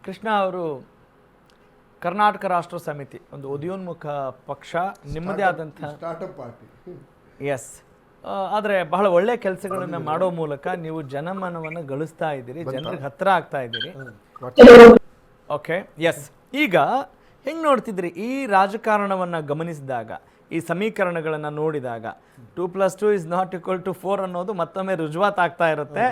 ಕೃಷ್ಣ ಅವರು ಕರ್ನಾಟಕ ರಾಷ್ಟ್ರ ಸಮಿತಿ ಒಂದು ಉದಯೋನ್ಮುಖ ಪಕ್ಷ, ನಿಮ್ಮದೇ ಆದಂಥ ಸ್ಟಾರ್ಟಪ್ ಪಾರ್ಟಿ. ಎಸ್. ಆದರೆ ಬಹಳ ಒಳ್ಳೆ ಕೆಲಸಗಳನ್ನು ಮಾಡೋ ಮೂಲಕ ನೀವು ಜನಮನವನ್ನು ಗಳಿಸ್ತಾ ಇದ್ದೀರಿ, ಜನರಿಗೆ ಹತ್ತಿರ ಆಗ್ತಾ ಇದ್ದೀರಿ. Okay, yes. ಈಗ ಹೆಂಗೆ ನೋಡ್ತಿದ್ರಿ ಈ ರಾಜಕಾರಣವನ್ನು ಗಮನಿಸಿದಾಗ, ಈ ಸಮೀಕರಣಗಳನ್ನು ನೋಡಿದಾಗ 2+2 is not equal to 4 ಅನ್ನೋದು ಮತ್ತೊಮ್ಮೆ ರುಜುವಾತ್ ಆಗ್ತಾ ಇರುತ್ತೆ.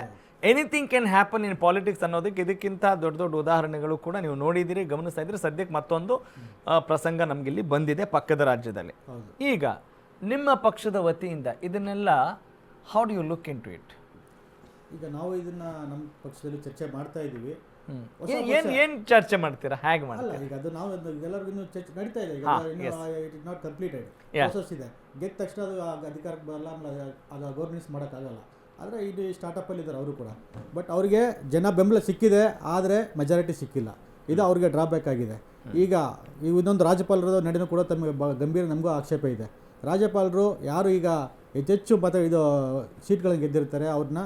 Anything can happen in politics ಅನ್ನೋದಕ್ಕೆ ಇದಕ್ಕಿಂತ ದೊಡ್ಡ ದೊಡ್ಡ ಉದಾಹರಣೆಗಳು ಕೂಡ ನೀವು ನೋಡಿದ್ದೀರಿ, ಗಮನಿಸ್ತಾ ಇದ್ದೀರಿ. ಸದ್ಯಕ್ಕೆ ಮತ್ತೊಂದು ಪ್ರಸಂಗ ನಮಗಿಲ್ಲಿ ಬಂದಿದೆ ಪಕ್ಕದ ರಾಜ್ಯದಲ್ಲಿ. ಈಗ ನಿಮ್ಮ ಪಕ್ಷದ ವತಿಯಿಂದ ಇದನ್ನೆಲ್ಲ how do you look into it? ಈಗ ನಾವು ಇದನ್ನ ನಮ್ಮ ಪಕ್ಷದಲ್ಲಿ ಚರ್ಚೆ ಮಾಡ್ತಾ ಇದ್ದೀವಿ. ಏನ್ ಚರ್ಚೆ ಮಾಡ್ತೀರಾ, ಹೇಗೆ ಮಾಡ್ತೀರಾ? ಈಗ ಅದು ನಾವು ಎಲ್ಲರಿಗೂ ಚರ್ಚೆ ನಡೀತಾ ಇದೆ. It is not completed process ಇದೆ. ಗೆದ್ದ ತಕ್ಷಣ ಅದು ಅಧಿಕಾರಕ್ಕೆ ಬರಲ್ಲ, ಅದು ಗವರ್ನೆನ್ಸ್ ಮಾಡೋಕ್ಕಾಗಲ್ಲ. ಆದರೆ ಇದು ಸ್ಟಾರ್ಟಪ್ಪಲ್ಲಿ ಇದ್ದಾರೆ ಅವರು ಕೂಡ. ಬಟ್ ಅವರಿಗೆ ಜನ ಬೆಂಬಲ ಸಿಕ್ಕಿದೆ, ಆದರೆ ಮೆಜಾರಿಟಿ ಸಿಕ್ಕಿಲ್ಲ. ಇದು ಅವ್ರಿಗೆ ಡ್ರಾಬ್ಯಾಕ್ ಆಗಿದೆ. ಈಗ ಇನ್ನೊಂದು ರಾಜ್ಯಪಾಲರ ನಡೆನೂ ಕೂಡ ತಮಗೆ ಗಂಭೀರ ನಮಗೂ ಆಕ್ಷೇಪ ಇದೆ. ರಾಜ್ಯಪಾಲರು ಯಾರು ಈಗ ಹೆಚ್ಚೆಚ್ಚು ಇದು ಸೀಟ್ಗಳನ್ನು ಗೆದ್ದಿರ್ತಾರೆ ಅವ್ರನ್ನ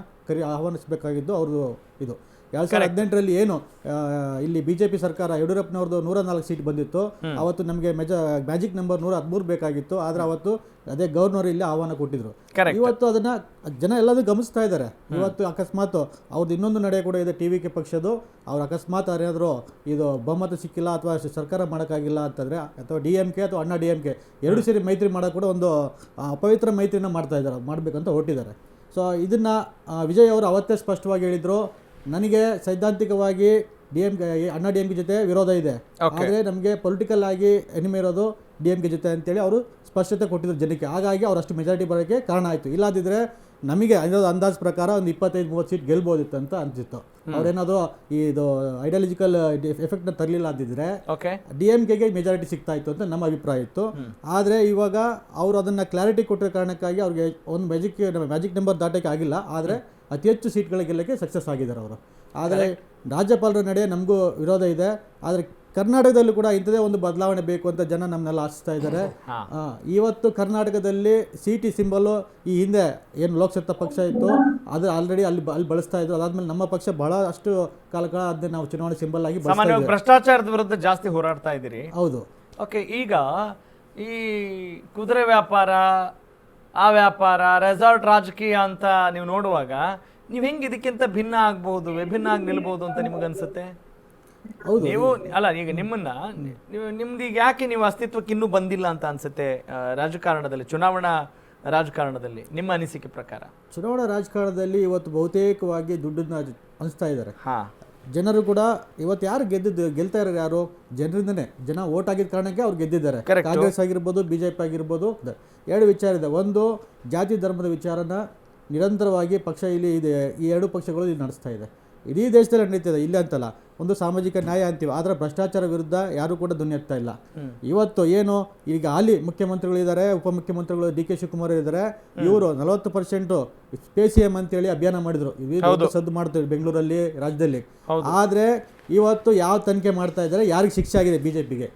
ಆಹ್ವಾನಿಸಬೇಕಾಗಿದ್ದು ಅವ್ರದ್ದು ಇದು. 2018ರಲ್ಲಿ ಏನು ಇಲ್ಲಿ BJP ಸರ್ಕಾರ ಯಡಿಯೂರಪ್ಪನವ್ರದ್ದು 104 ಸೀಟ್ ಬಂದಿತ್ತು. ಅವತ್ತು ನಮಗೆ ಮ್ಯಾಜಿಕ್ ನಂಬರ್ 113 ಬೇಕಾಗಿತ್ತು. ಆದರೆ ಅವತ್ತು ಅದೇ ಗವರ್ನರ್ ಇಲ್ಲಿ ಆಹ್ವಾನ ಕೊಟ್ಟಿದ್ರು. ಇವತ್ತು ಅದನ್ನ ಜನ ಎಲ್ಲದೂ ಗಮನಿಸ್ತಾ ಇದ್ದಾರೆ. ಇವತ್ತು ಅಕಸ್ಮಾತ್ ಅವ್ರದ್ದು ಇನ್ನೊಂದು ನಡೆ ಕೂಡ ಇದೆ TVK ಪಕ್ಷದ್ದು. ಅವ್ರು ಅಕಸ್ಮಾತ್ ಏನಾದರೂ ಇದು ಬಹುಮತ ಸಿಕ್ಕಿಲ್ಲ ಅಥವಾ ಸರ್ಕಾರ ಮಾಡೋಕ್ಕಾಗಿಲ್ಲ ಅಂತಂದರೆ, ಅಥವಾ DMK ಅಥವಾ ಅಣ್ಣಾ DMK ಎರಡು ಸೇರಿ ಮೈತ್ರಿ ಮಾಡೋಕೆ ಕೂಡ ಒಂದು ಅಪವಿತ್ರ ಮೈತ್ರಿನ ಮಾಡ್ತಾ ಇದ್ದಾರೆ, ಮಾಡಬೇಕಂತ ಹೊರಟಿದ್ದಾರೆ. ಸೊ ಇದನ್ನು ವಿಜಯ್ ಅವರು ಅವತ್ತೇ ಸ್ಪಷ್ಟವಾಗಿ ಹೇಳಿದರು, ನನಗೆ ಸೈದ್ಧಾಂತಿಕವಾಗಿ ಅಣ್ಣಾ DMK ಜೊತೆ ವಿರೋಧ ಇದೆ, ಆದರೆ ನಮಗೆ ಪೊಲಿಟಿಕಲ್ ಆಗಿ ಎನಿಮೆ ಇರೋದು DMK ಜೊತೆ ಅಂತೇಳಿ ಅವರು ಸ್ಪಷ್ಟತೆ ಕೊಟ್ಟಿದ್ರು ಜನಕ್ಕೆ. ಹಾಗಾಗಿ ಅವ್ರು ಅಷ್ಟು ಮೆಜಾರಿಟಿ ಬರೋಕ್ಕೆ ಕಾರಣ ಆಯಿತು. ಇಲ್ಲಾದಿದ್ರೆ ನಮಗೆ ಅಂದಾಜು ಪ್ರಕಾರ ಒಂದು 25-30 ಸೀಟ್ ಗೆಲ್ಬೋದಿತ್ತು ಅಂತ ಅನಿಸಿತ್ತು. ಅವ್ರೇನಾದರೂ ಇದು ಐಡಿಯಾಲಜಿಕಲ್ ಎಫೆಕ್ಟ್ನ ತರಲಿಲ್ಲ ಅಂದಿದ್ರೆ DMKಗೆ ಮೆಜಾರಿಟಿ ಸಿಗ್ತಾ ಇತ್ತು ಅಂತ ನಮ್ಮ ಅಭಿಪ್ರಾಯ ಇತ್ತು. ಆದರೆ ಇವಾಗ ಅವರು ಅದನ್ನು ಕ್ಲಾರಿಟಿ ಕೊಟ್ಟಿರೋ ಕಾರಣಕ್ಕಾಗಿ ಅವ್ರಿಗೆ ಒಂದು ಮ್ಯಾಜಿಕ್ ನಂಬರ್ ದಾಟೋಕ್ಕೆ ಆಗಿಲ್ಲ, ಆದರೆ ಅತಿ ಹೆಚ್ಚು ಸೀಟ್ಗಳ ಗೆಲ್ಲಕ್ಕೆ ಸಕ್ಸಸ್ ಆಗಿದ್ದಾರೆ ಅವರು. ಆದರೆ ರಾಜ್ಯಪಾಲರ ನಡೆ ನಮಗೂ ವಿರೋಧ ಇದೆ. ಆದರೆ ಕರ್ನಾಟಕದಲ್ಲೂ ಕೂಡ ಇಂಥದೇ ಒಂದು ಬದಲಾವಣೆ ಬೇಕು ಅಂತ ಜನ ನಮ್ಮನ್ನೆಲ್ಲ ಆಶಿಸ್ತಾ ಇದ್ದಾರೆ. ಇವತ್ತು ಕರ್ನಾಟಕದಲ್ಲಿ CT ಸಿಂಬಲು ಈ ಹಿಂದೆ ಏನು ಲೋಕಸತ್ತಾ ಪಕ್ಷ ಇತ್ತು ಅದು ಆಲ್ರೆಡಿ ಅಲ್ಲಿ ಬಳಸ್ತಾ ಇದ್ರು. ಅದಾದ್ಮೇಲೆ ನಮ್ಮ ಪಕ್ಷ ಬಹಳಷ್ಟು ಕಾಲ ಅದನ್ನ ನಾವು ಚುನಾವಣೆ ಸಿಂಬಲ್ ಆಗಿ ಭ್ರಷ್ಟಾಚಾರದ ವಿರುದ್ಧ ಜಾಸ್ತಿ ಹೋರಾಡ್ತಾ ಇದ್ದೀರಿ. ಹೌದು. ಓಕೆ, ಈಗ ಈ ಕುದುರೆ ವ್ಯಾಪಾರ, ಆ ವ್ಯಾಪಾರ, ರೆಸಾರ್ಟ್ ರಾಜಕೀಯ ಅಂತ ನೀವು ನೋಡುವಾಗ ನೀವು ಹೆಂಗೆ ಇದಕ್ಕಿಂತ ಭಿನ್ನ ಆಗ್ಬಹುದು, ವಿಭಿನ್ನ ಆಗಿ ನಿಲ್ಬಹುದು ಅಂತ ನಿಮಗನ್ಸುತ್ತೆ? ನೀವು ಅಲ್ಲ, ಈಗ ನಿಮ್ದು ಈಗ ಯಾಕೆ ನೀವು ಅಸ್ತಿತ್ವಕ್ಕೆ ಇನ್ನೂ ಬಂದಿಲ್ಲ ಅಂತ ಅನ್ಸುತ್ತೆ ರಾಜಕಾರಣದಲ್ಲಿ, ಚುನಾವಣಾ ರಾಜಕಾರಣದಲ್ಲಿ? ನಿಮ್ಮ ಅನಿಸಿಕೆ ಪ್ರಕಾರ ಚುನಾವಣಾ ರಾಜಕಾರಣದಲ್ಲಿ ಇವತ್ತು ಬಹುತೇಕವಾಗಿ ದುಡ್ಡನ್ನ ಅನಿಸ್ತಾ ಇದ್ದಾರೆ ಜನರು ಕೂಡ. ಇವತ್ತು ಯಾರು ಗೆಲ್ತಾ ಇರೋರು ಯಾರು? ಜನರಿಂದನೇ. ಜನ ವೋಟ್ ಆಗಿದ್ದ ಕಾರಣಕ್ಕೆ ಅವ್ರು ಗೆದ್ದಿದ್ದಾರೆ. ಕಾಂಗ್ರೆಸ್ ಆಗಿರ್ಬೋದು, BJP ಆಗಿರ್ಬೋದು. ಎರಡು ವಿಚಾರ ಇದೆ. ಒಂದು, ಜಾತಿ ಧರ್ಮದ ವಿಚಾರನ ನಿರಂತರವಾಗಿ ಪಕ್ಷ ಇಲ್ಲಿ ಇದೆ. ಈ ಎರಡು ಪಕ್ಷಗಳು ಇಲ್ಲಿ ನಡೆಸ್ತಾ ಇದೆ. ಇಡೀ ದೇಶದಲ್ಲಿ ನಡೀತಿದೆ, ಇಲ್ಲ ಅಂತಲ್ಲ. ಒಂದು ಸಾಮಾಜಿಕ ನ್ಯಾಯ ಅಂತೀವಿ, ಆದರೆ ಭ್ರಷ್ಟಾಚಾರ ವಿರುದ್ಧ ಯಾರು ಕೂಡ ಧ್ವನಿ ಎತ್ತಾ ಇಲ್ಲ. ಇವತ್ತು ಏನು ಈಗ ಹಾಲಿ ಮುಖ್ಯಮಂತ್ರಿಗಳಿದ್ದಾರೆ, ಉಪಮುಖ್ಯಮಂತ್ರಿಗಳು DK ಶಿವಕುಮಾರ್ ಇದ್ದಾರೆ. ಇವರು 40% SPACIM ಅಂತೇಳಿ ಅಭಿಯಾನ ಮಾಡಿದ್ರು. ಇವು ಸದ್ದು ಮಾಡ್ತಾರೆ ಬೆಂಗಳೂರಲ್ಲಿ, ರಾಜ್ಯದಲ್ಲಿ. ಆದರೆ ಇವತ್ತು ಯಾವ ತನಿಖೆ ಮಾಡ್ತಾ ಇದ್ದಾರೆ, ಯಾರಿಗೆ ಶಿಕ್ಷೆ ಆಗಿದೆ BJPಗೆ.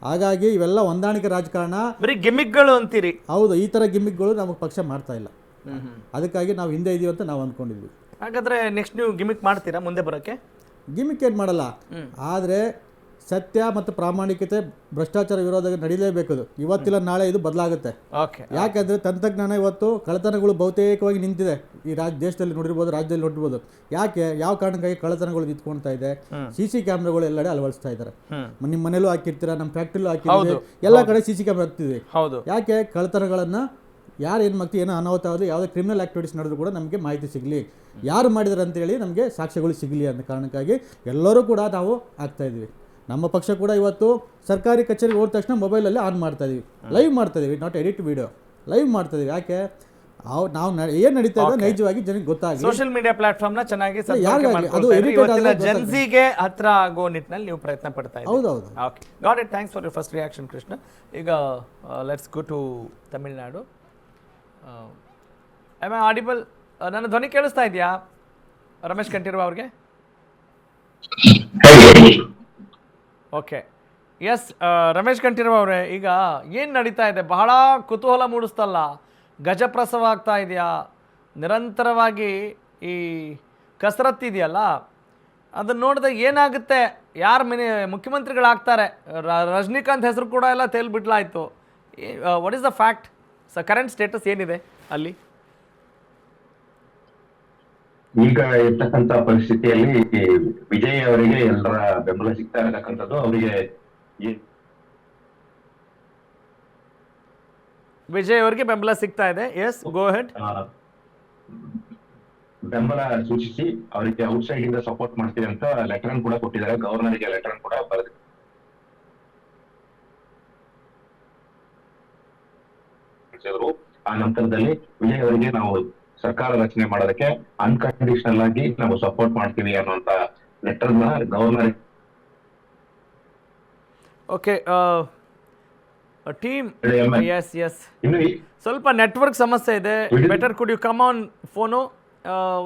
ಹಾಗಾಗಿ ಇವೆಲ್ಲ ಹೊಂದಾಣಿಕೆ ರಾಜಕಾರಣ, ಬರೀ ಗಿಮಿಕ್ಗಳು ಅಂತೀರಿ. ಹೌದು, ಈ ಥರ ಗಿಮಿಕ್ಗಳು ನಮಗೆ ಪಕ್ಷ ಮಾಡ್ತಾ ಇಲ್ಲ. ಅದಕ್ಕಾಗಿ ನಾವು ಹಿಂದೆ ಇದೀವಿ ಅಂತ ನಾವು ಅಂದ್ಕೊಂಡಿದ್ವಿ. ಹಾಗಾದ್ರೆ ನೆಕ್ಸ್ಟ್ ನೀವು ಗಿಮಿಕ್ ಮಾಡ್ತೀರಾ ಮುಂದೆ ಬರೋಕ್ಕೆ? ಗಿಮಿಕ್ ಏನು ಮಾಡಲ್ಲ, ಆದರೆ ಸತ್ಯ ಮತ್ತು ಪ್ರಾಮಾಣಿಕತೆ, ಭ್ರಷ್ಟಾಚಾರ ವಿರೋಧ ನಡೀಲೇಬೇಕು. ಇವತ್ತಿಲ್ಲ ನಾಳೆ ಇದು ಬದಲಾಗುತ್ತೆ. ಯಾಕೆಂದರೆ ತಂತ್ರಜ್ಞಾನ ಇವತ್ತು ಕಳ್ಳತನಗಳು ಬಹುತೇಕವಾಗಿ ನಿಂತಿದೆ. ಈ ದೇಶದಲ್ಲಿ ನೋಡಿರ್ಬೋದು, ರಾಜ್ಯದಲ್ಲಿ ನೋಡಿರ್ಬೋದು. ಯಾವ ಕಾರಣಕ್ಕಾಗಿ ಕಳ್ಳತನಗಳು ನಿಂತ್ಕೊಳ್ತಾ ಇದೆ? CC ಕ್ಯಾಮ್ರಾಗಳು ಎಲ್ಲೆಡೆ ಅಳವಡಿಸ್ತಾ ಇದ್ದಾರೆ. ನಿಮ್ಮ ಮನೇಲೂ ಹಾಕಿರ್ತೀರಾ, ನಮ್ಮ ಫ್ಯಾಕ್ಟ್ರಿಲೂ ಹಾಕಿರ್ತೀವಿ, ಎಲ್ಲ ಕಡೆ CC ಕ್ಯಾಮ್ರಾ ಹಾಕ್ತಿದೆ. ಯಾಕೆ? ಕಳ್ಳತನಗಳನ್ನು ಯಾರು ಏನು ಮಾಡ್ತೀವಿ, ಏನೋ ಅನಾಹುತ ಆದರೂ, ಯಾವುದೇ ಕ್ರಿಮಿನಲ್ ಆ್ಯಕ್ಟಿವಿಟೀಸ್ ನಡೆದ್ರು ಕೂಡ ನಮಗೆ ಮಾಹಿತಿ ಸಿಗಲಿ, ಯಾರು ಮಾಡಿದ್ದಾರೆ ಅಂತೇಳಿ ನಮಗೆ ಸಾಕ್ಷ್ಯಗಳು ಸಿಗಲಿ ಅನ್ನೋ ಕಾರಣಕ್ಕಾಗಿ ಎಲ್ಲರೂ ಕೂಡ ನಾವು ಆಗ್ತಾಯಿದ್ವಿ. ನಮ್ಮ ಪಕ್ಷ ಕೂಡ ಇವತ್ತು ಸರ್ಕಾರಿ ಕಚೇರಿಗೆ ಹೋದ ತಕ್ಷಣ ಮೊಬೈಲಲ್ಲಿ ಆನ್ ಮಾಡ್ತಾಯಿದ್ವಿ, ಲೈವ್ ಮಾಡ್ತಾಯಿದ್ವಿ. ನಾಟ್ ಎಡಿಟ್ ವಿಡಿಯೋ, ಲೈವ್ ಮಾಡ್ತಾಯಿದ್ವಿ. ಯಾಕೆ? ನಾವು ಏನು ನಡೀತಾ ಇದೆ ನೈಜವಾಗಿ ಜನಕ್ಕೆ ಗೊತ್ತಾಗಿ ಸೋಷಿಯಲ್ ಮೀಡಿಯಾ ಪ್ಲಾಟ್ಫಾರ್ಮ್ನ ಚೆನ್ನಾಗಿ ಜನರಿಗೆ ಹತ್ರ ಆಗೋ ನಿಟ್ಟಿನಲ್ಲಿ ನೀವು ಪ್ರಯತ್ನ ಪಡ್ತಾ ಇದ್ದೀವಿ. ಹೌದೌದು. Okay, got it. Thanks for your first reaction Krishna. ಈಗ let's go to Tamil Nadu. Am I audible? ನನ್ನ ಧ್ವನಿ ಕೇಳಿಸ್ತಾ ಇದೆಯಾ ರಮೇಶ್ ಕಂಠೀರವ ಅವ್ರಿಗೆ? Okay, S. ರಮೇಶ್ ಕಂಠೀರವ ಅವರೇ, ಈಗ ಏನು ನಡೀತಾ ಇದೆ? ಬಹಳ ಕುತೂಹಲ ಮೂಡಿಸ್ತಲ್ಲ, ಗಜಪ್ರಸವ ಆಗ್ತಾ ಇದೆಯಾ? ನಿರಂತರವಾಗಿ ಈ ಕಸರತ್ತಿದೆಯಲ್ಲ, ಅದನ್ನ ನೋಡಿದಾಗ ಏನಾಗುತ್ತೆ, ಯಾರು ಮುಖ್ಯಮಂತ್ರಿಗಳಾಗ್ತಾರೆ, ರಜನಿಕಾಂತ್ ಹೆಸರು ಕೂಡ ಎಲ್ಲ ತೇಲ್ಬಿಟ್ಲಾಯ್ತು. What is the fact? Current status ಏನಿದೆ ಅಲ್ಲಿ? ಈಗ ಇರ್ತಕ್ಕಂಥ ಪರಿಸ್ಥಿತಿಯಲ್ಲಿ ವಿಜಯ್ ಅವರಿಗೆ ಎಲ್ಲರ ಬೆಂಬಲ ಸಿಗ್ತಾ ಇರತಕ್ಕಂಥದ್ದು. ಅವರಿಗೆ ವಿಜಯ್ ಅವರಿಗೆ ಬೆಂಬಲ ಸಿಗ್ತಾ ಇದೆ. ಎಸ್, ಗೋ ಹೆಡ್. ಬೆಂಬಲ ಸೂಚಿಸಿ ಅವರಿಗೆ ಔಟ್ಸೈಡ್ ಇಂದ ಸಪೋರ್ಟ್ ಮಾಡ್ತೀವಿ ಅಂತ ಲೆಟರ್ ಕೂಡ ಕೊಟ್ಟಿದ್ದಾರೆ. ಗವರ್ನರ್ಗೆ ಲೆಟರ್ ಕೂಡ ಬರೆದಿದ್ದಾರೆ. ಆ ನಂತರದಲ್ಲಿ ವಿಜಯ್ ಅವರಿಗೆ ನಾವು ಸರ್ಕಾರ ರಚನೆ ಮಾಡೋದಕ್ಕೆ ಅನ್ಕಂಡೀಷನಲ್ ಆಗಿ ನಾವು ಸಪೋರ್ಟ್ ಮಾಡ್ತೀವಿ ಅನ್ನುವಂತ ಲೆಟರ್ ನ governor. Okay team, yes yes, ಇನ್ನು ಸ್ವಲ್ಪ ನೆಟ್ವರ್ಕ್ ಸಮಸ್ಯೆ ಇದೆ. Better could you come on phone?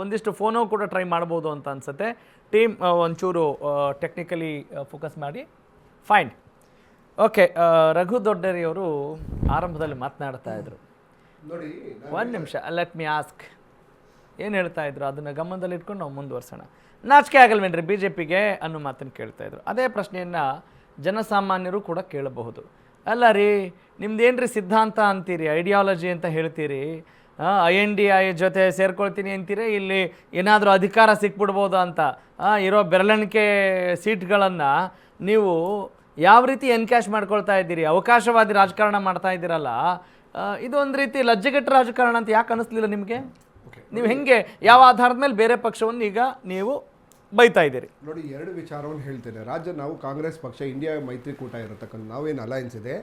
ಒಂದಿಷ್ಟು ಫೋನು ಕೂಡ ಟ್ರೈ ಮಾಡ್ಬೋದು ಅಂತ ಅನ್ಸುತ್ತೆ. ಟೀಮ್ ಒಂಚೂರು ಟೆಕ್ನಿಕಲಿ ಫೋಕಸ್ ಮಾಡಿ. ಫೈನ್. ಓಕೆ, ರಘು ದೊಡ್ಡೇರಿ ಅವರು ಆರಂಭದಲ್ಲಿ ಮಾತನಾಡ್ತಾ ಇದ್ರು. ನೋಡಿ, ಒಂದು ನಿಮಿಷ, ಲೆಟ್ ಮಿ ಆಸ್ಕ್. ಏನು ಹೇಳ್ತಾ ಇದ್ರು ಅದನ್ನು ಗಮನದಲ್ಲಿ ಇಟ್ಕೊಂಡು ನಾವು ಮುಂದುವರ್ಸೋಣ. ನಾಚಿಕೆ ಆಗಲ್ವೇನ್ರಿ ಬಿ ಜೆ ಪಿಗೆ ಅನ್ನೋ ಮಾತನ್ನು ಕೇಳ್ತಾ ಇದ್ರು. ಅದೇ ಪ್ರಶ್ನೆಯನ್ನು ಜನಸಾಮಾನ್ಯರು ಕೂಡ ಕೇಳಬಹುದು. ಅಲ್ಲ ರೀ, ನಿಮ್ದೇನ್ರಿ ಸಿದ್ಧಾಂತ ಅಂತೀರಿ, ಐಡಿಯಾಲಜಿ ಅಂತ ಹೇಳ್ತೀರಿ, INDI ಜೊತೆ ಸೇರ್ಕೊಳ್ತೀನಿ ಅಂತೀರಿ, ಇಲ್ಲಿ ಏನಾದರೂ ಅಧಿಕಾರ ಸಿಕ್ಬಿಡ್ಬೋದು ಅಂತ ಇರೋ ಬೆರಳೆಣಿಕೆ ಸೀಟ್ಗಳನ್ನು ನೀವು ಯಾವ ರೀತಿ ಎನ್ಕ್ಯಾಶ್ ಮಾಡ್ಕೊಳ್ತಾ ಇದ್ದೀರಿ? ಅವಕಾಶವಾದಿ ರಾಜಕಾರಣ ಮಾಡ್ತಾ ಇದ್ದೀರಲ್ಲ, ಇದು ಒಂದು ರೀತಿ ಲಜ್ಜೆಗೆಟ್ಟ ರಾಜಕಾರಣ ಅಂತ ಯಾಕೆ ಅನ್ನಿಸ್ಲಿಲ್ಲ ನಿಮಗೆ? ನೀವು ಹೆಂಗೆ, ಯಾವ ಆಧಾರದ ಮೇಲೆ ಬೇರೆ ಪಕ್ಷವನ್ನು ಈಗ ನೀವು ಬೈತಾ ಇದ್ದೀರಿ? ನೋಡಿ, ಎರಡು ವಿಚಾರವನ್ನು ಹೇಳ್ತೇನೆ. ನಾವು ಕಾಂಗ್ರೆಸ್ ಪಕ್ಷ ಇಂಡಿಯಾ ಮೈತ್ರಿಕೂಟ ಇರತಕ್ಕಂಥ ನಾವೇನು ಅಲಯನ್ಸ್ ಇದೆ,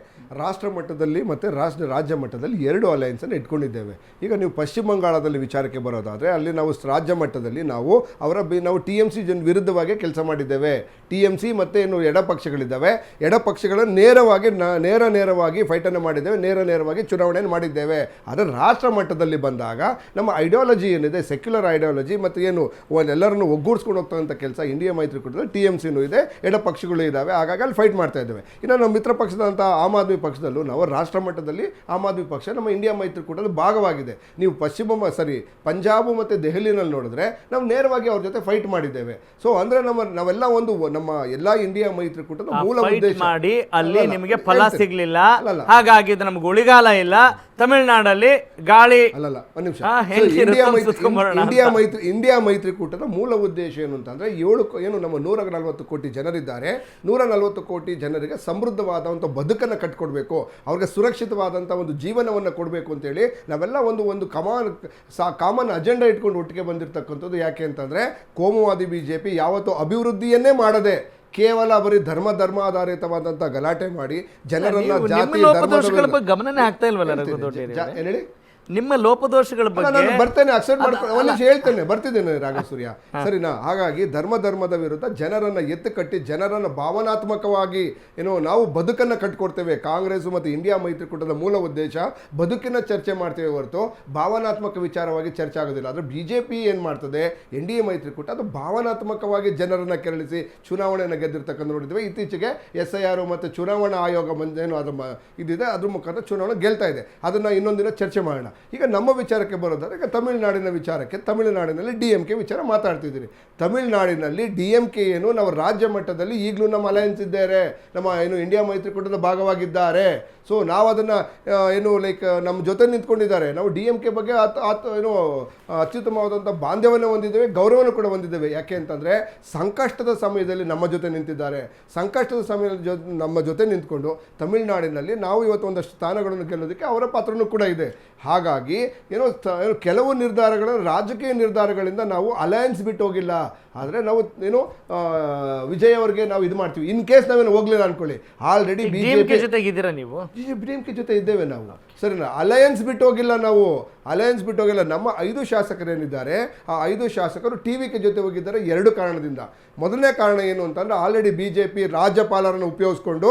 ರಾಷ್ಟ್ರ ಮಟ್ಟದಲ್ಲಿ ಮತ್ತು ರಾಜ್ಯ ಮಟ್ಟದಲ್ಲಿ ಎರಡು ಅಲಯನ್ಸನ್ನು ಇಟ್ಕೊಂಡಿದ್ದೇವೆ. ಈಗ ನೀವು ಪಶ್ಚಿಮ ಬಂಗಾಳದಲ್ಲಿ ವಿಚಾರಕ್ಕೆ ಬರೋದಾದರೆ ಅಲ್ಲಿ ನಾವು ರಾಜ್ಯ ಮಟ್ಟದಲ್ಲಿ ನಾವು TMC ವಿರುದ್ಧವಾಗಿ ಕೆಲಸ ಮಾಡಿದ್ದೇವೆ. TMC ಮತ್ತು ಏನು ಎಡಪಕ್ಷಗಳಿದ್ದಾವೆ, ಎಡಪಕ್ಷಗಳನ್ನು ನೇರವಾಗಿ ಫೈಟನ್ನು ಮಾಡಿದ್ದೇವೆ, ನೇರವಾಗಿ ಚುನಾವಣೆಯನ್ನು ಮಾಡಿದ್ದೇವೆ. ಆದರೆ ರಾಷ್ಟ್ರ ಮಟ್ಟದಲ್ಲಿ ಬಂದಾಗ ನಮ್ಮ ಐಡಿಯಾಲಜಿ ಏನಿದೆ, ಸೆಕ್ಯುಲರ್ ಐಡಿಯಾಲಜಿ ಮತ್ತು ಏನು ಎಲ್ಲರನ್ನು ಒಗ್ಗೂಡಿಸ್ಕೊಂಡು ಹೋಗ್ತಾ ಅಂತ ಕೆಲಸ ಇಂಡಿಯಾ ಮೈತ್ರಿಕೂಟದಲ್ಲಿ TMCನೂ ಇದೆ, ಎಡಪಕ್ಷಗಳು ಇದ್ದಾವೆ. ಹಾಗಾಗಿ ಅಲ್ಲಿ ಫೈಟ್ ಮಾಡ್ತಾ ಇದ್ದೇವೆ. ಇನ್ನು ನಮ್ಮ ಮಿತ್ರ ಪಕ್ಷದಂಥ ಆಮ್ ಆದ್ಮಿ ಪಕ್ಷದಲ್ಲೂ ನಾವು ರಾಷ್ಟ್ರ ಮಟ್ಟದಲ್ಲಿ ಆಮ್ ಆದ್ಮಿ ಪಕ್ಷ ನಮ್ಮ ಇಂಡಿಯಾ ಮೈತ್ರಿಕೂಟದ ಭಾಗವಾಗಿದೆ. ನೀವು ಪಂಜಾಬ್ ಮತ್ತು ದೆಹಲಿನಲ್ಲಿ ನೋಡಿದ್ರೆ ನಾವು ನೇರವಾಗಿ ಅವ್ರ ಜೊತೆ ಫೈಟ್ ಮಾಡಿದ್ದೇವೆ. ಸೊ ಅಂದ್ರೆ ನಾವೆಲ್ಲ ನಮ್ಮ ಎಲ್ಲಾ ಇಂಡಿಯಾ ಮೈತ್ರಿಕೂಟದ ಮೂಲ ಉದ್ದೇಶ ಮಾಡಿ ಅಲ್ಲಿ ನಿಮಗೆ ಫಲ ಸಿಗ್ಲಿಲ್ಲ, ಹಾಗಾಗಿ ನಮ್ಗೆ ಉಳಿಗಾಲ ಇಲ್ಲ. ತಮಿಳುನಾಡಲ್ಲಿ ಗಾಳಿ ಒಂದು ನಿಮಿಷ. ಇಂಡಿಯಾ ಮೈತ್ರಿಕೂಟದ ಮೂಲ ಉದ್ದೇಶ ಏನು ಅಂತಂದ್ರೆ ನಮ್ಮ 140 ಕೋಟಿ ಜನರಿದ್ದಾರೆ. 140 ಕೋಟಿ ಜನರಿಗೆ ಸಮೃದ್ಧವಾದಂಥ ಬದುಕನ್ನು ಕಟ್ಕೊಡ್ಬೇಕು, ಅವ್ರಿಗೆ ಸುರಕ್ಷಿತವಾದಂಥ ಒಂದು ಜೀವನವನ್ನು ಕೊಡಬೇಕು ಅಂತೇಳಿ ನಾವೆಲ್ಲ ಒಂದು ಕಾಮನ್ ಅಜೆಂಡಾ ಇಟ್ಕೊಂಡು ಒಟ್ಟಿಗೆ ಬಂದಿರತಕ್ಕಂಥದ್ದು. ಯಾಕೆ ಅಂತಂದ್ರೆ ಕೋಮುವಾದಿ ಬಿಜೆಪಿ ಯಾವತ್ತೂ ಅಭಿವೃದ್ಧಿಯನ್ನೇ ಮಾಡದೆ ಕೇವಲ ಬರೀ ಧರ್ಮಾಧಾರಿತವಾದಂಥ ಗಲಾಟೆ ಮಾಡಿ ಜನರನ್ನ ಜಾತಿ ಗಮನನೇ ಆಗ್ತಾ ಇಲ್ವಲ್ಲ? ಹೇಳಿ, ನಿಮ್ಮ ಲೋಪದೋಷಗಳ ಬಗ್ಗೆ ನಾನು ಬರ್ತೇನೆ, ಅಕ್ಸೆಪ್ಟ್ ಮಾಡ್ಕೊಂಡು ಹೇಳ್ತೇನೆ, ಬರ್ತಿದ್ದೇನೆ ರಾಘಸೂರ್ಯ, ಸರಿನಾ? ಹಾಗಾಗಿ ಧರ್ಮದ ವಿರುದ್ಧ ಜನರನ್ನ ಎತ್ತು ಕಟ್ಟಿ ಜನರನ್ನ ಭಾವನಾತ್ಮಕವಾಗಿ ನಾವು ಬದುಕನ್ನು ಕಟ್ಕೊಡ್ತೇವೆ. ಕಾಂಗ್ರೆಸ್ ಮತ್ತು ಇಂಡಿಯಾ ಮೈತ್ರಿಕೂಟದ ಮೂಲ ಉದ್ದೇಶ ಬದುಕಿನ ಚರ್ಚೆ ಮಾಡ್ತೇವೆ ಹೊರತು ಭಾವನಾತ್ಮಕ ವಿಚಾರವಾಗಿ ಚರ್ಚೆ ಆಗೋದಿಲ್ಲ. ಆದರೆ BJP ಏನು ಮಾಡ್ತದೆ, NDA ಮೈತ್ರಿಕೂಟ ಅದು ಭಾವನಾತ್ಮಕವಾಗಿ ಜನರನ್ನ ಕೆರಳಿಸಿ ಚುನಾವಣೆಯನ್ನು ಗೆದ್ದಿರ್ತಕ್ಕಂಥ ನೋಡಿದ್ದೇವೆ. ಇತ್ತೀಚೆಗೆ SIR ಮತ್ತು ಚುನಾವಣಾ ಆಯೋಗ ಏನು ಇದಿದೆ, ಅದ್ರ ಮುಖಾಂತರ ಚುನಾವಣೆ ಗೆಲ್ತಾ ಇದೆ. ಅದನ್ನ ಇನ್ನೊಂದಿನ ಚರ್ಚೆ ಮಾಡೋಣ. ಈಗ ನಮ್ಮ ವಿಚಾರಕ್ಕೆ ಬರೋದಾದ್ರೆ, ಈಗ ತಮಿಳುನಾಡಿನ ವಿಚಾರಕ್ಕೆ, ತಮಿಳುನಾಡಿನಲ್ಲಿ DMK ವಿಚಾರ ಮಾತಾಡ್ತಿದ್ದೀರಿ. ತಮಿಳುನಾಡಿನಲ್ಲಿ DMK ಏನು ನಾವು ರಾಜ್ಯ ಮಟ್ಟದಲ್ಲಿ ಈಗಲೂ ನಮ್ಮ ಅಲಯನ್ಸ್ ಇದ್ದಾರೆ, ನಮ್ಮ ಇಂಡಿಯಾ ಮೈತ್ರಿಕೂಟದ ಭಾಗವಾಗಿದ್ದಾರೆ. ಸೊ ನಾವು ಅದನ್ನು ನಮ್ಮ ಜೊತೆ ನಿಂತ್ಕೊಂಡಿದ್ದಾರೆ. ನಾವು DMK ಬಗ್ಗೆ ಅತ್ಯುತ್ತಮವಾದಂಥ ಬಾಂಧವ್ಯವನ್ನು ಹೊಂದಿದ್ದೇವೆ, ಗೌರವವನ್ನು ಕೂಡ ಹೊಂದಿದ್ದೇವೆ. ಯಾಕೆ ಅಂತಂದರೆ ಸಂಕಷ್ಟದ ಸಮಯದಲ್ಲಿ ನಮ್ಮ ಜೊತೆ ನಿಂತಿದ್ದಾರೆ. ಸಂಕಷ್ಟದ ಸಮಯದಲ್ಲಿ ನಮ್ಮ ಜೊತೆ ನಿಂತ್ಕೊಂಡು ತಮಿಳುನಾಡಿನಲ್ಲಿ ನಾವು ಇವತ್ತು ಒಂದಷ್ಟು ಸ್ಥಾನಗಳನ್ನು ಗೆಲ್ಲೋದಕ್ಕೆ ಅವರ ಪಾತ್ರನೂ ಕೂಡ ಇದೆ. ಹಾಗಾಗಿ ಕೆಲವು ನಿರ್ಧಾರಗಳನ್ನು ರಾಜಕೀಯ ನಿರ್ಧಾರಗಳಿಂದ ನಾವು ಅಲಯನ್ಸ್ ಬಿಟ್ಟು ಹೋಗಿಲ್ಲ. ಆದರೆ ನಾವು ವಿಜಯ್ ಅವರಿಗೆ ನಾವು ಇದು ಮಾಡ್ತೀವಿ. ಇನ್ ಕೇಸ್ ನಾವೇನು ಹೋಗ್ಲಿಲ್ಲ ಅನ್ಕೊಳ್ಳಿ, ಆಲ್ರೆಡಿ BJP ಜೊತೆಗಿದ್ದೀರಾ ನೀವು? DMK ಜೊತೆ ಇದ್ದೇವೆ ನಾವು, ಸರಿನಾ? ಅಲಯನ್ಸ್ ಬಿಟ್ಟು ಹೋಗಿಲ್ಲ ನಾವು, ಅಲಯನ್ಸ್ ಬಿಟ್ಟು ಹೋಗಿಲ್ಲ. ನಮ್ಮ 5 ಶಾಸಕರೇನಿದ್ದಾರೆ, ಆ 5 ಶಾಸಕರು TVK ಜೊತೆ ಹೋಗಿದ್ದಾರೆ 2 ಕಾರಣದಿಂದ. ಮೊದಲನೇ ಕಾರಣ ಏನು ಅಂತಂದ್ರೆ, ಆಲ್ರೆಡಿ BJP ರಾಜ್ಯಪಾಲರನ್ನು ಉಪಯೋಗಿಸಿಕೊಂಡು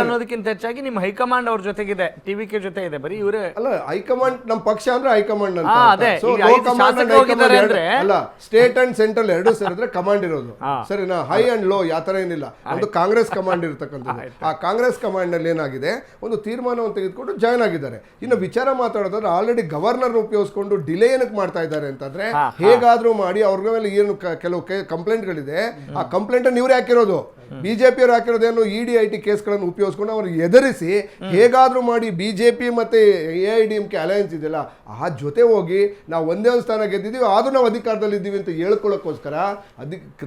ಅನ್ನೋದಕ್ಕಿಂತ ಹೆಚ್ಚಾಗಿ ನಿಮ್ಮ ಹೈಕಮಾಂಡ್ ಅವ್ರ ಜೊತೆಗಿದೆ, TVK ಜೊತೆ ಇದೆ. ಬರೀ ಇವರೇ ಅಲ್ಲ, ಹೈಕಮಾಂಡ್ ನಮ್ಮ ಪಕ್ಷ ಅಂದ್ರೆ ಹೈಕಮಾಂಡ್ ಅಂತ ಅದೇ. So, ಈಗ low ಐದು command and ಶಾಸಕರು ಹೋಗಿದ್ದಾರೆ high command ಅಂದ್ರೆ ಅಲ್ಲ, ಸ್ಟೇಟ್ ಅಂಡ್ ಸೆಂಟ್ರಲ್ ಎರಡು ಸೇರಿದ್ರೆ ಕಮಾಂಡ್ ಇರೋದು ಸರಿನಾ. ಹೈ ಅಂಡ್ ಲೋ ಯಾತರ ಏನಿಲ್ಲ, ಒಂದು ಕಾಂಗ್ರೆಸ್ ಕಮಾಂಡ್ ಇರತಕ್ಕಂಥದ್ದು. ಆ ಕಾಂಗ್ರೆಸ್ ಕಮಾಂಡ್ ನಲ್ಲಿ ಏನಾಗಿದೆ, ಒಂದು ತೀರ್ಮಾನವನ್ನು ತೆಗೆದುಕೊಂಡು ಜಾಯ್ನ್ ಆಗಿದ್ದಾರೆ. ಇನ್ನು ವಿಚಾರ ಮಾತಾಡೋದಾದ್ರೆ ಆಲ್ರೆಡಿ ಗವರ್ನರ್ ಉಪಯೋಗಿಸ್ಕೊಂಡು ಡಿಲೇ ಏನಕ್ಕೆ ಮಾಡ್ತಾ ಇದ್ದಾರೆ ಅಂತಂದ್ರೆ, ಹೇಗಾದ್ರೂ ಮಾಡಿ ಅವ್ರ ಮೇಲೆ ಏನು ಕೆಲವು ಕಂಪ್ಲೇಂಟ್ಗಳಿದೆ, ಆ ಕಂಪ್ಲೇಂಟ್ ಇವ್ರು ಹಾಕಿರೋದು, ಬಿಜೆಪಿ ಅವರು ಹಾಕಿರೋದೇನು ಇಡಿ ಐಟಿ ಕೇಸ್ಗಳನ್ನು ಉಪಯೋಗಿಸ್ಕೊಂಡು ಅವ್ರಿಗೆ ಎದುರಿಸಿ ಹೇಗಾದ್ರೂ ಮಾಡಿ ಬಿಜೆಪಿ ಮತ್ತೆ AIADMK ಅಲಯನ್ಸ್ ಇದೆಯಲ್ಲ ಆ ಜೊತೆ ಹೋಗಿ ನಾವು ಒಂದೇ ಒಂದು ಸ್ಥಾನ ಗೆದ್ದಿದ್ದೀವಿ, ಆದ್ರೂ ನಾವು ಅಧಿಕಾರದಲ್ಲಿ ಇದ್ದೀವಿ ಅಂತ ಹೇಳ್ಕೊಳ್ಳೋಕ್ಕೋಸ್ಕರ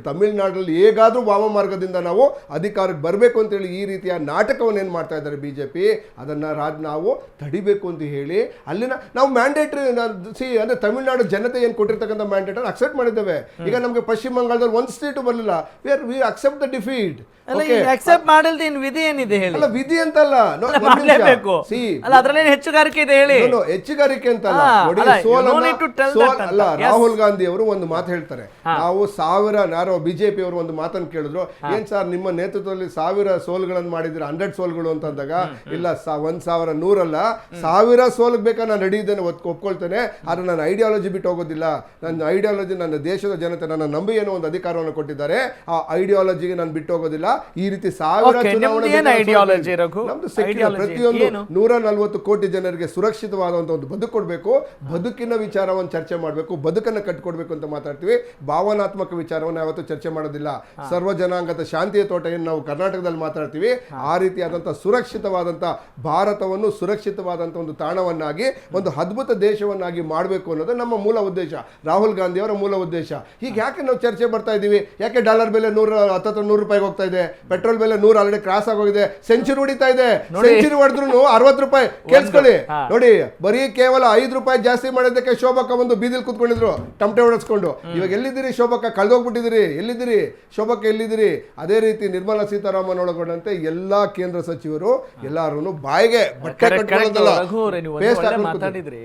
ತಮಿಳುನಾಡಲ್ಲಿ ಹೇಗಾದ್ರೂ ವಾಮ ಮಾರ್ಗದಿಂದ ನಾವು ಅಧಿಕಾರಕ್ಕೆ ಬರಬೇಕು ಅಂತೇಳಿ ಈ ರೀತಿಯ ನಾಟಕವನ್ನು ಏನು ಮಾಡ್ತಾ ಇದ್ದಾರೆ ಬಿಜೆಪಿ, ಅದನ್ನ ನಾವು ತಡಿಬೇಕು ಅಂತ ಹೇಳಿ ಅಲ್ಲಿನ ನಾವು ಮ್ಯಾಂಡೇಟ್ರಿ ಅಂದ್ರೆ ತಮಿಳುನಾಡು ಜನತೆ ಏನು ಕೊಟ್ಟಿರ್ತಕ್ಕಂಥ ಮ್ಯಾಂಡೇಟ್ ಅಕ್ಸೆಪ್ಟ್ ಮಾಡಿದ್ದೇವೆ. ಈಗ ನಮಗೆ ಪಶ್ಚಿಮ ಬಂಗಾಳದಲ್ಲಿ ಒಂದು ಸೀಟು ಬರಲಿಲ್ಲ, we accept the defeat. Accept ಮಾಡಲ್ದೆ ಇನ್ ವಿಧಿ ಏನಿದೆ ಹೇಳಿ? ಅಲ್ಲ ವಿಧಿ ಅಂತಲ್ಲ, ಮಾಡಲೇಬೇಕು. ಅಲ್ಲ ಅದರಲ್ಲಿ ಹೆಚ್ಚುಗಾರಿಕೆ ಇದೆ ಹೇಳಿ. ಹೆಚ್ಚುಗಾರಿಕೆ ಅಂತಲ್ಲ ನೋಡಿ, ಅಲ್ಲ ರಾಹುಲ್ ಗಾಂಧಿ ಅವರು ಒಂದು ಮಾತು ಹೇಳ್ತಾರೆ, ನಾವು ಯಾರೋ ಬಿಜೆಪಿ ಅವರು ಒಂದು ಮಾತನ್ನು ಕೇಳಿದ್ರು, ಏನ್ ಸರ್ ನಿಮ್ಮ ನೇತೃತ್ವದಲ್ಲಿ 1000 ಸೋಲ್ಗಳನ್ನು ಮಾಡಿದ್ರೆ 100 ಸೋಲ್ಗಳು ಅಂತ ಅಂದಾಗ, ಇಲ್ಲ 1100 ಅಲ್ಲ 1000 ಸೋಲ್ಗೆ ಬೇಕಾ ನಾನು ರೆಡಿ ಇದ್ದೇನೆ, ಒಪ್ಕೊಳ್ತೇನೆ, ಆದ್ರೆ ನನ್ನ ಐಡಿಯಾಲಜಿ ಬಿಟ್ಟು ಹೋಗೋದಿಲ್ಲ. ನನ್ನ ಐಡಿಯಾಲಜಿ, ನನ್ನ ದೇಶದ ಜನತೆ ನನ್ನ ನಂಬಿ ಏನೋ ಒಂದು ಅಧಿಕಾರವನ್ನು ಕೊಟ್ಟಿದ್ದಾರೆ, ಆ ಐಡಿಯಾಲಜಿಗೆ ನಾನು ಬಿಟ್ಟು ಹೋಗೋದಿಲ್ಲ. ಈ ರೀತಿ 1000 ಪ್ರತಿಯೊಂದು 140 ಕೋಟಿ ಜನರಿಗೆ ಸುರಕ್ಷಿತವಾದಂತಹ ಒಂದು ಬದುಕು ಕೊಡಬೇಕು, ಬದುಕಿನ ವಿಚಾರವನ್ನು ಚರ್ಚೆ ಮಾಡಬೇಕು, ಬದುಕನ್ನು ಕಟ್ಟಿಕೊಡ್ಬೇಕು ಅಂತ ಮಾತಾಡ್ತೀವಿ. ಭಾವನಾತ್ಮಕ ವಿಚಾರವನ್ನು ಯಾವತ್ತೂ ಚರ್ಚೆ ಮಾಡೋದಿಲ್ಲ. ಸರ್ವ ಜನಾಂಗದ ಶಾಂತಿಯ ತೋಟ ಏನು ನಾವು ಕರ್ನಾಟಕದಲ್ಲಿ ಮಾತಾಡ್ತೀವಿ, ಆ ರೀತಿಯಾದಂತಹ ಸುರಕ್ಷಿತವಾದಂತಹ ಭಾರತವನ್ನು ಸುರಕ್ಷಿತವಾದಂತಹ ಒಂದು ತಾಣವನ್ನಾಗಿ, ಒಂದು ಅದ್ಭುತ ದೇಶವನ್ನಾಗಿ ಮಾಡಬೇಕು ಅನ್ನೋದು ನಮ್ಮ ಮೂಲ ಉದ್ದೇಶ, ರಾಹುಲ್ ಗಾಂಧಿ ಅವರ ಮೂಲ ಉದ್ದೇಶ. ಈಗ ಯಾಕೆ ನಾವು ಚರ್ಚೆ ಬರ್ತಾ ಇದ್ದೀವಿ, ಯಾಕೆ ಡಾಲರ್ ಬೆಲೆ 100 ರೂಪಾಯಿಗೆ ಹೋಗ್ತಾ ಇದೆ, ಪೆಟ್ರೋಲ್ ಬೆಲೆ 100 ಆಲ್ರೆಡಿ ಕ್ರಾಸ್ ಆಗೋಗಿದೆ, ಸೆಂಚುರಿ ಹೊಡಿತಾ ಇದೆ, ಸೆಂಚುರಿ ಹೊಡೆದ್ರು 60 ರೂಪಾಯಿ. ಕೇಳಿಸ್ಕೊಳ್ಳಿ ನೋಡಿ, ಬರೀ ಕೇವಲ 5 ರೂಪಾಯಿ ಜಾಸ್ತಿ ಮಾಡಿದ್ದಕ್ಕೆ ಶೋಭಕ್ಕ ಒಂದು ಬೀದಿಲ್ ಕೂತ್ಕೊಂಡಿದ್ರು ಟಮಟೆ ಹೊಡೆಸ್ಕೊಂಡು. ಇವಾಗ ಎಲ್ಲಿದ್ದೀರಿ ಶೋಭಕ್ಕ, ಕಳೆದೋಗ್ಬಿಟ್ಟಿದ್ದೀರಿ, ಎಲ್ಲಿದ್ದೀರಿ ಶೋಭಕ್ಕ, ಎಲ್ಲಿದ್ದೀರಿ? ಅದೇ ರೀತಿ ನಿರ್ಮಲಾ ಸೀತಾರಾಮನ್ ಒಳಗೊಂಡಂತೆ ಎಲ್ಲಾ ಕೇಂದ್ರ ಸಚಿವರು ಎಲ್ಲಾರು ಬಾಯಿಗೆ ಬಟ್ಟೆ ಕಟ್ಕೊಳ್ಳೋದಲ್ಲ, ಮಾತಾಡಿದ್ರಿ.